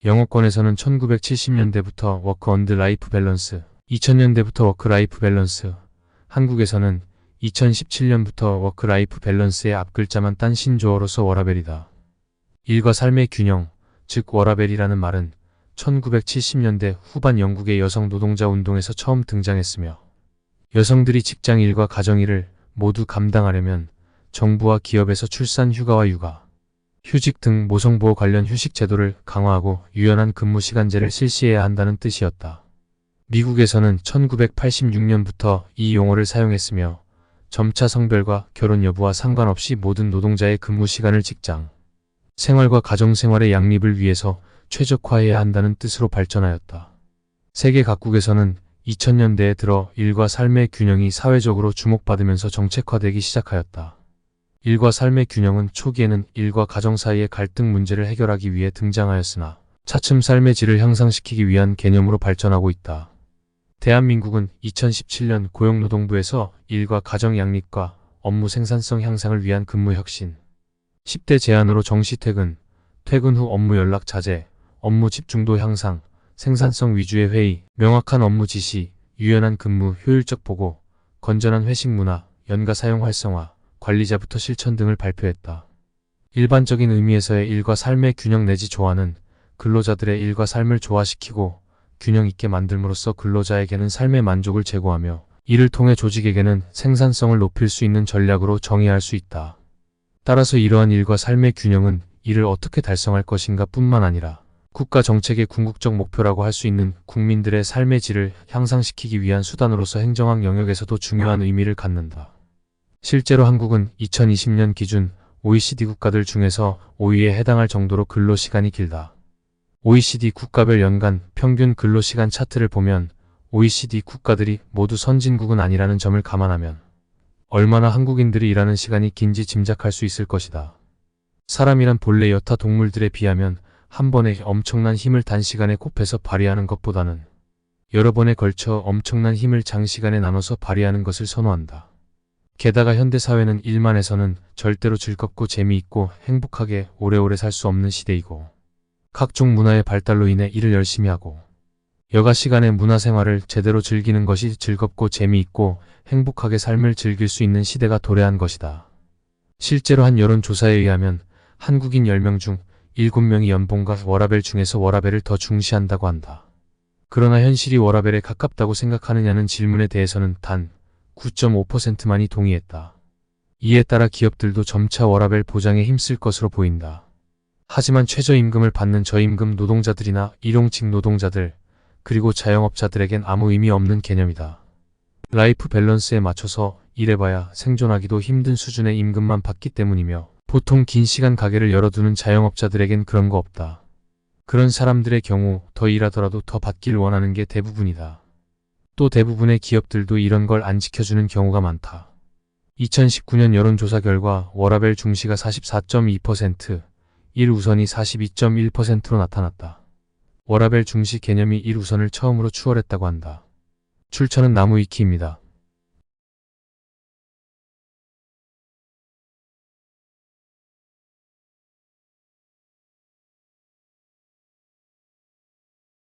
영어권에서는 1970년대부터 워크 언드 라이프 밸런스, 2000년대부터 워크 라이프 밸런스, 한국에서는 2017년부터 워크 라이프 밸런스의 앞글자만 딴 신조어로서 워라밸이다. 일과 삶의 균형, 즉 워라밸이라는 말은 1970년대 후반 영국의 여성 노동자 운동에서 처음 등장했으며 여성들이 직장 일과 가정 일을 모두 감당하려면 정부와 기업에서 출산 휴가와 육아, 휴직 등 모성보호 관련 휴식 제도를 강화하고 유연한 근무 시간제를 실시해야 한다는 뜻이었다. 미국에서는 1986년부터 이 용어를 사용했으며 점차 성별과 결혼 여부와 상관없이 모든 노동자의 근무 시간을 직장, 생활과 가정생활의 양립을 위해서 최적화해야 한다는 뜻으로 발전하였다. 세계 각국에서는 2000년대에 들어 일과 삶의 균형이 사회적으로 주목받으면서 정책화되기 시작하였다. 일과 삶의 균형은 초기에는 일과 가정 사이의 갈등 문제를 해결하기 위해 등장하였으나 차츰 삶의 질을 향상시키기 위한 개념으로 발전하고 있다. 대한민국은 2017년 고용노동부에서 일과 가정 양립과 업무 생산성 향상을 위한 근무 혁신, 10대 제한으로 정시퇴근, 퇴근 후 업무 연락 자제, 업무 집중도 향상, 생산성 위주의 회의, 명확한 업무 지시, 유연한 근무, 효율적 보고, 건전한 회식 문화, 연가 사용 활성화, 관리자부터 실천 등을 발표했다. 일반적인 의미에서의 일과 삶의 균형 내지 조화는 근로자들의 일과 삶을 조화시키고 균형 있게 만들므로써 근로자에게는 삶의 만족을 제공하며 이를 통해 조직에게는 생산성을 높일 수 있는 전략으로 정의할 수 있다. 따라서 이러한 일과 삶의 균형은 이를 어떻게 달성할 것인가 뿐만 아니라 국가 정책의 궁극적 목표라고 할 수 있는 국민들의 삶의 질을 향상시키기 위한 수단으로서 행정학 영역에서도 중요한 의미를 갖는다. 실제로 한국은 2020년 기준 OECD 국가들 중에서 5위에 해당할 정도로 근로시간이 길다. OECD 국가별 연간 평균 근로시간 차트를 보면 OECD 국가들이 모두 선진국은 아니라는 점을 감안하면 얼마나 한국인들이 일하는 시간이 긴지 짐작할 수 있을 것이다. 사람이란 본래 여타 동물들에 비하면 한 번에 엄청난 힘을 단시간에 코앞에서 발휘하는 것보다는 여러 번에 걸쳐 엄청난 힘을 장시간에 나눠서 발휘하는 것을 선호한다. 게다가 현대사회는 일만 해서는 절대로 즐겁고 재미있고 행복하게 오래오래 살 수 없는 시대이고 각종 문화의 발달로 인해 일을 열심히 하고 여가 시간에 문화생활을 제대로 즐기는 것이 즐겁고 재미있고 행복하게 삶을 즐길 수 있는 시대가 도래한 것이다. 실제로 한 여론조사에 의하면 한국인 10명 중 7명이 연봉과 워라밸 중에서 워라밸을 더 중시한다고 한다. 그러나 현실이 워라밸에 가깝다고 생각하느냐는 질문에 대해서는 단 9.5%만이 동의했다. 이에 따라 기업들도 점차 워라밸 보장에 힘쓸 것으로 보인다. 하지만 최저임금을 받는 저임금 노동자들이나 일용직 노동자들, 그리고 자영업자들에겐 아무 의미 없는 개념이다. 라이프 밸런스에 맞춰서 일해봐야 생존하기도 힘든 수준의 임금만 받기 때문이며 보통 긴 시간 가게를 열어두는 자영업자들에겐 그런 거 없다. 그런 사람들의 경우 더 일하더라도 더 받길 원하는 게 대부분이다. 또 대부분의 기업들도 이런 걸 안 지켜주는 경우가 많다. 2019년 여론조사 결과 워라밸 중시가 44.2%, 1우선이 42.1%로 나타났다. 워라밸 중시 개념이 1우선을 처음으로 추월했다고 한다. 출처는 나무위키입니다.